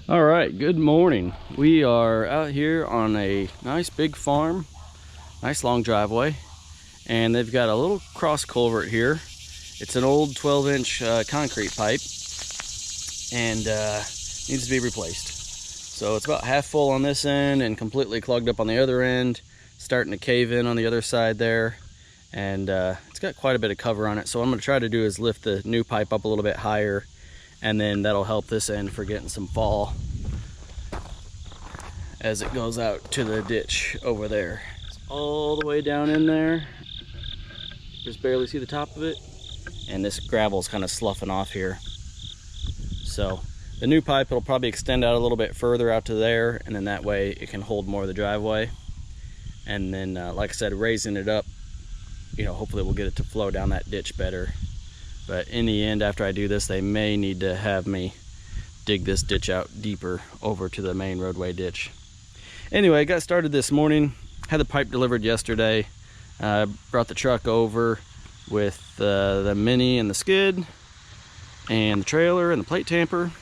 All right, good morning. We are out here on a nice big farm, nice long driveway, and they've got a little cross culvert here. It's an old 12-inch concrete pipe and needs to be replaced. So it's about half full on this end and completely clogged up on the other end, starting to cave in on the other side there, and it's got quite a bit of cover on it. So what I'm going to try to do is lift the new pipe up a little bit higher, and then that'll help this end for getting some fall as it goes out to the ditch over there. It's all the way down in there. Just barely see the top of it. And this gravel's kind of sloughing off here. So the new pipe, it'll probably extend out a little bit further out to there, and then that way it can hold more of the driveway. And then, like I said, raising it up, hopefully we'll get it to flow down that ditch better. But in the end, after I do this, they may need to have me dig this ditch out deeper over to the main roadway ditch. Anyway, I got started this morning, had the pipe delivered yesterday, brought the truck over with the Mini and the skid and the trailer and the plate tamper.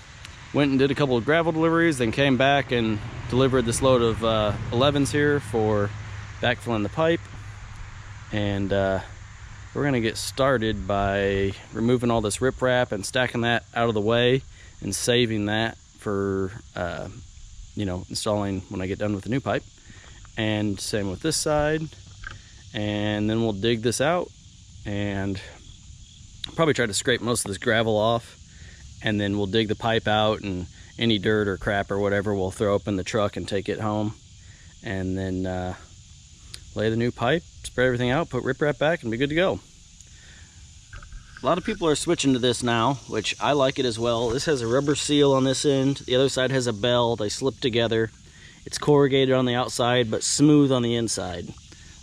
Went and did a couple of gravel deliveries, then came back and delivered this load of 11s here for backfilling the pipe. And we're gonna get started by removing all this riprap and stacking that out of the way and saving that for installing when I get done with the new pipe. And same with this side. And then we'll dig this out and probably try to scrape most of this gravel off, and then we'll dig the pipe out, and any dirt or crap or whatever we'll throw up in the truck and take it home, and then lay the new pipe, spread everything out, put riprap back, and be good to go. A lot of people are switching to this now, which I like it as well. This has a rubber seal on this end. The other side has a bell. They slip together. It's corrugated on the outside, but smooth on the inside.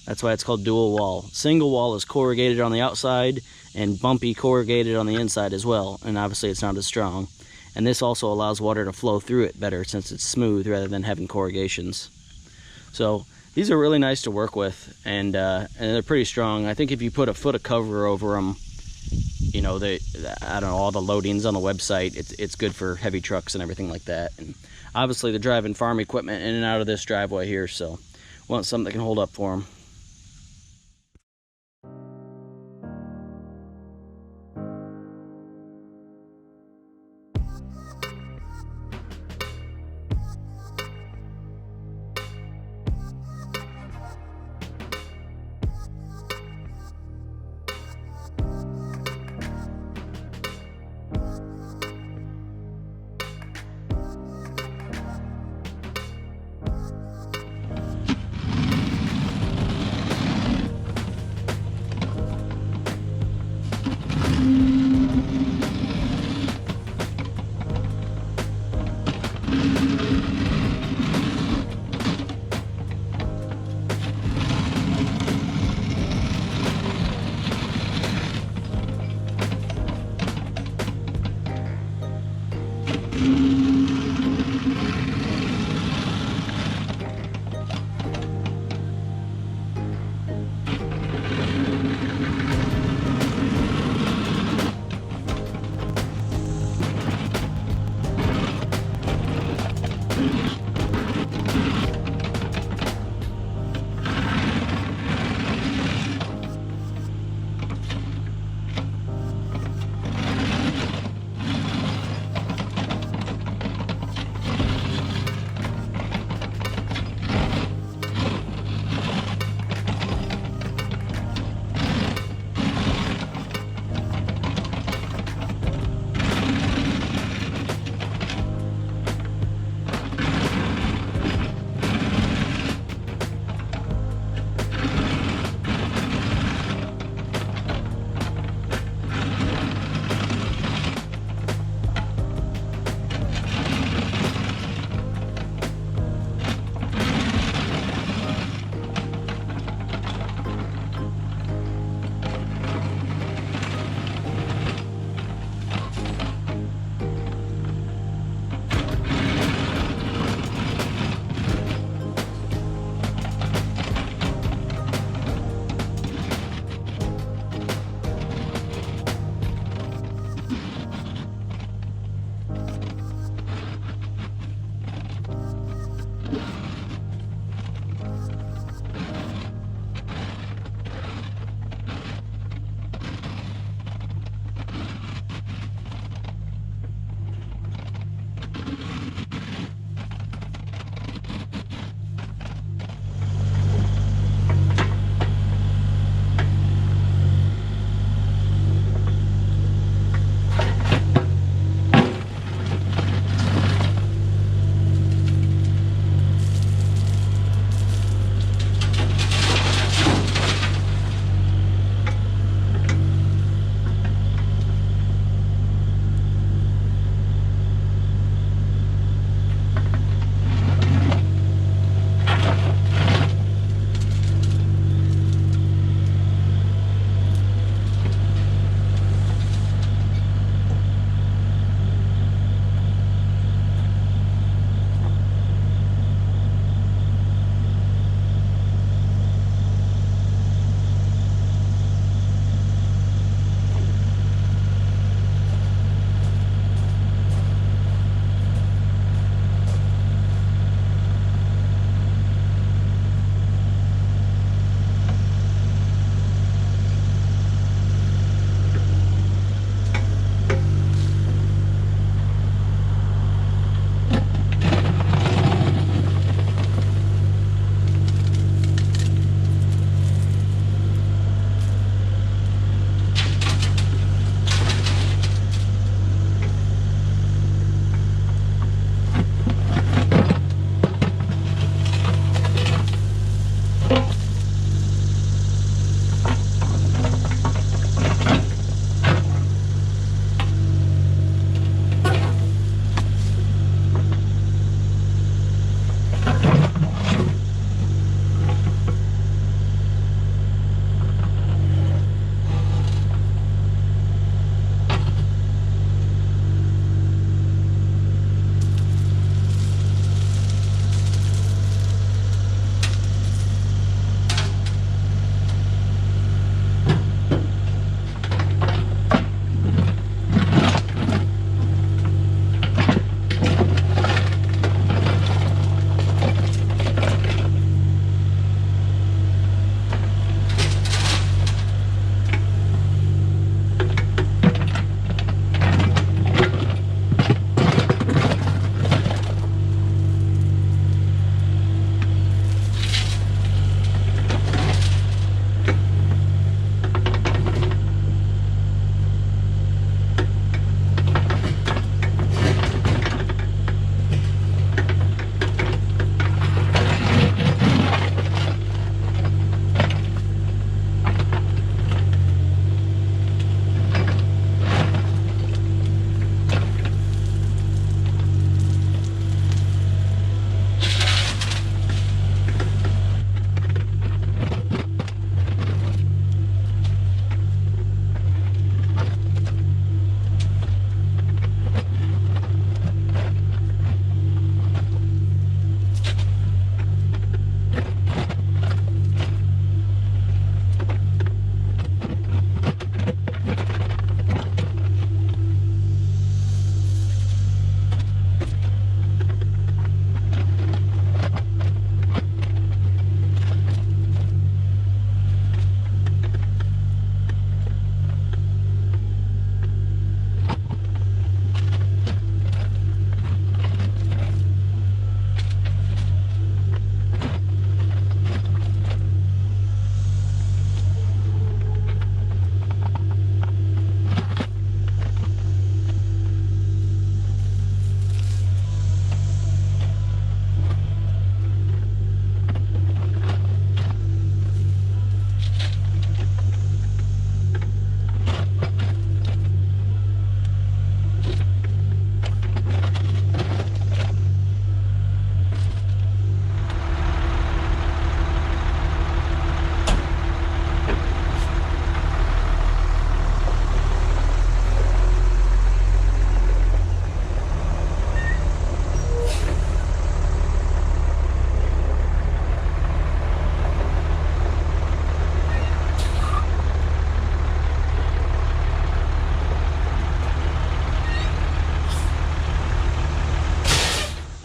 That's why it's called dual wall. Single wall is corrugated on the outside and bumpy corrugated on the inside as well. And obviously it's not as strong. And this also allows water to flow through it better since it's smooth rather than having corrugations. So these are really nice to work with, and they're pretty strong. I think if you put a foot of cover over them, I don't know, all the loadings on the website, it's good for heavy trucks and everything like that. And obviously they're driving farm equipment in and out of this driveway here, so want something that can hold up for them.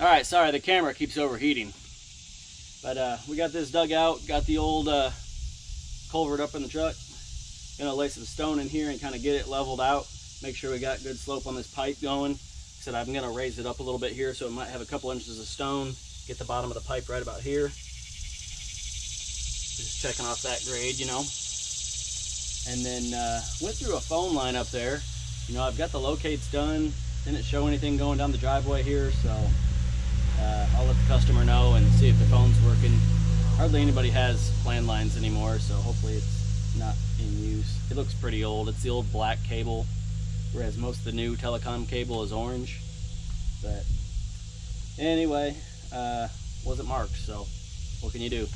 All right, sorry, the camera keeps overheating. But we got this dug out, got the old culvert up in the truck. Gonna lay some stone in here and kind of get it leveled out. Make sure we got good slope on this pipe going. Said I'm gonna raise it up a little bit here so it might have a couple inches of stone. Get the bottom of the pipe right about here. Just checking off that grade, you know. And then went through a phone line up there. You know, I've got the locates done. Didn't show anything going down the driveway here, so I'll let the customer know and see if the phone's working. Hardly anybody has landlines anymore, so hopefully it's not in use. It looks pretty old. It's the old black cable, whereas most of the new telecom cable is orange. But anyway, wasn't marked, so what can you do?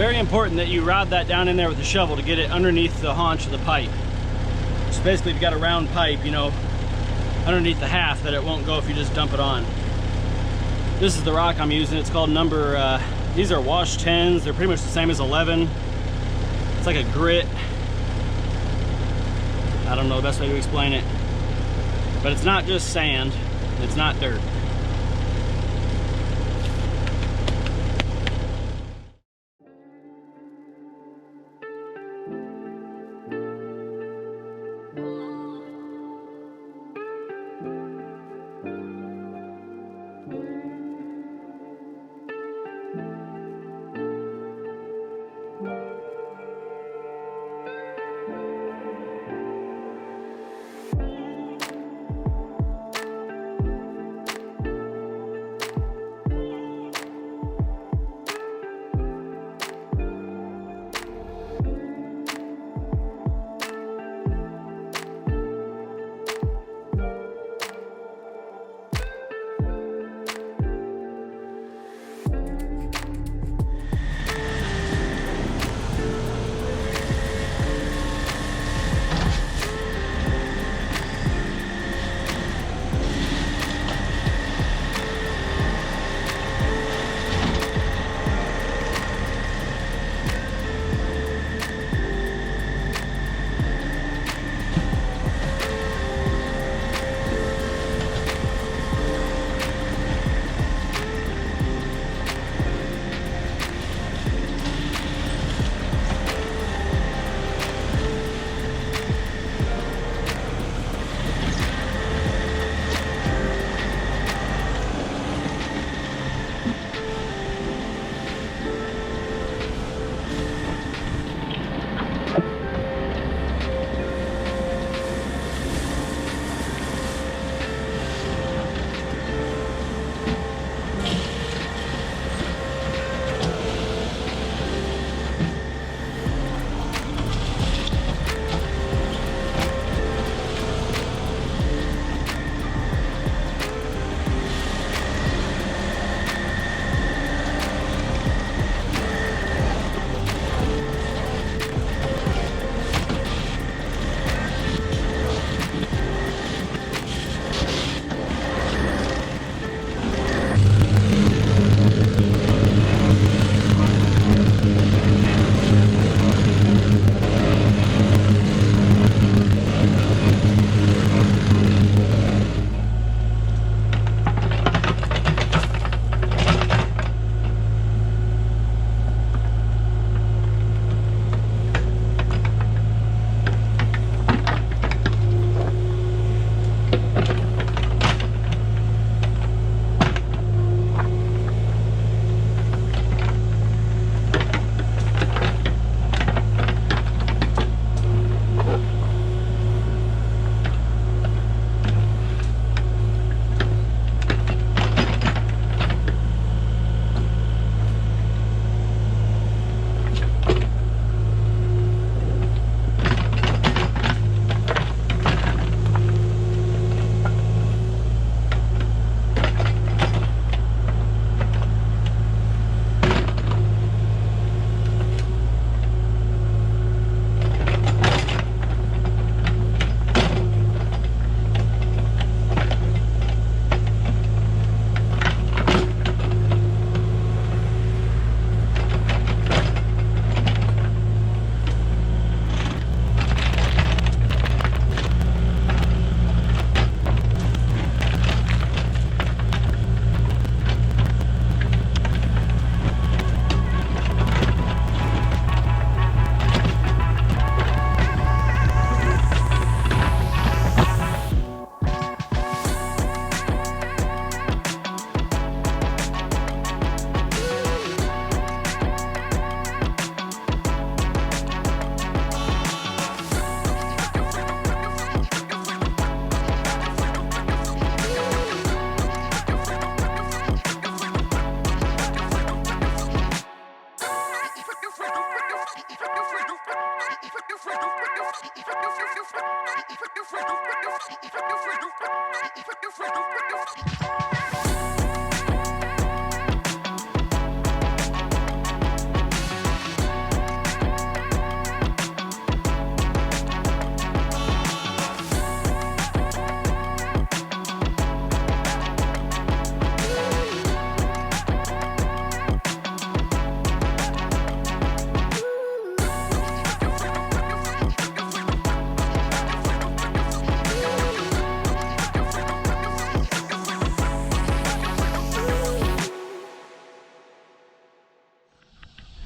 very important that you rod that down in there with the shovel to get it underneath the haunch of the pipe. So basically, if you've got a round pipe, you know, underneath the half, that it won't go if you just dump it on. This is the rock I'm using. It's called number, these are wash 10s. They're pretty much the same as 11. It's like a grit. I don't know the best way to explain it. But it's not just sand. It's not dirt.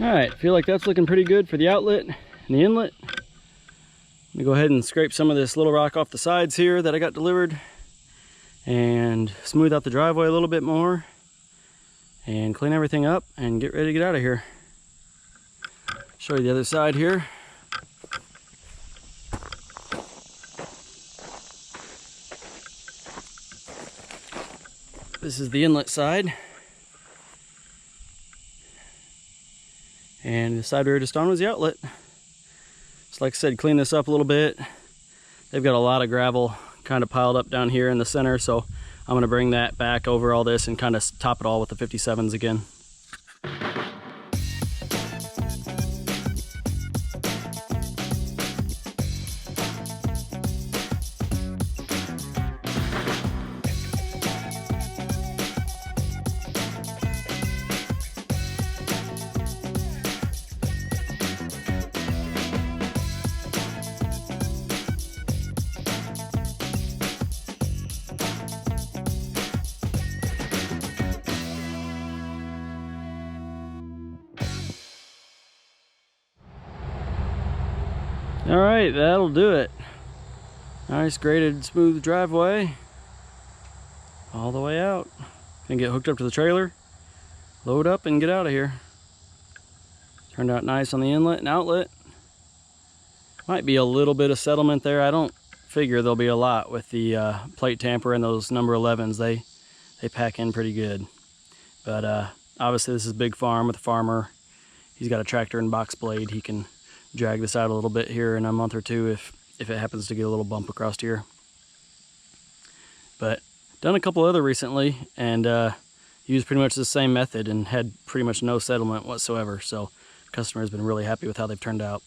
Alright, feel like that's looking pretty good for the outlet and the inlet. Let me go ahead and scrape some of this little rock off the sides here that I got delivered and smooth out the driveway a little bit more and clean everything up and get ready to get out of here. Show you the other side here. This is the inlet side. And the side we were just on was the outlet. So like I said, clean this up a little bit. They've got a lot of gravel kind of piled up down here in the center, so I'm gonna bring that back over all this and kind of top it all with the 57s again. All right, that'll do it. Nice graded smooth driveway all the way out. Gonna get hooked up to the trailer, load up and get out of here. Turned out nice on the inlet and outlet. Might be a little bit of settlement there. I don't figure there'll be a lot with the plate tamper and those number 11s. They pack in pretty good. But obviously this is a big farm with a farmer. He's got a tractor and box blade. He can drag this out a little bit here in a month or two if it happens to get a little bump across here. But done a couple other recently and used pretty much the same method and had pretty much no settlement whatsoever. So customer has been really happy with how they've turned out.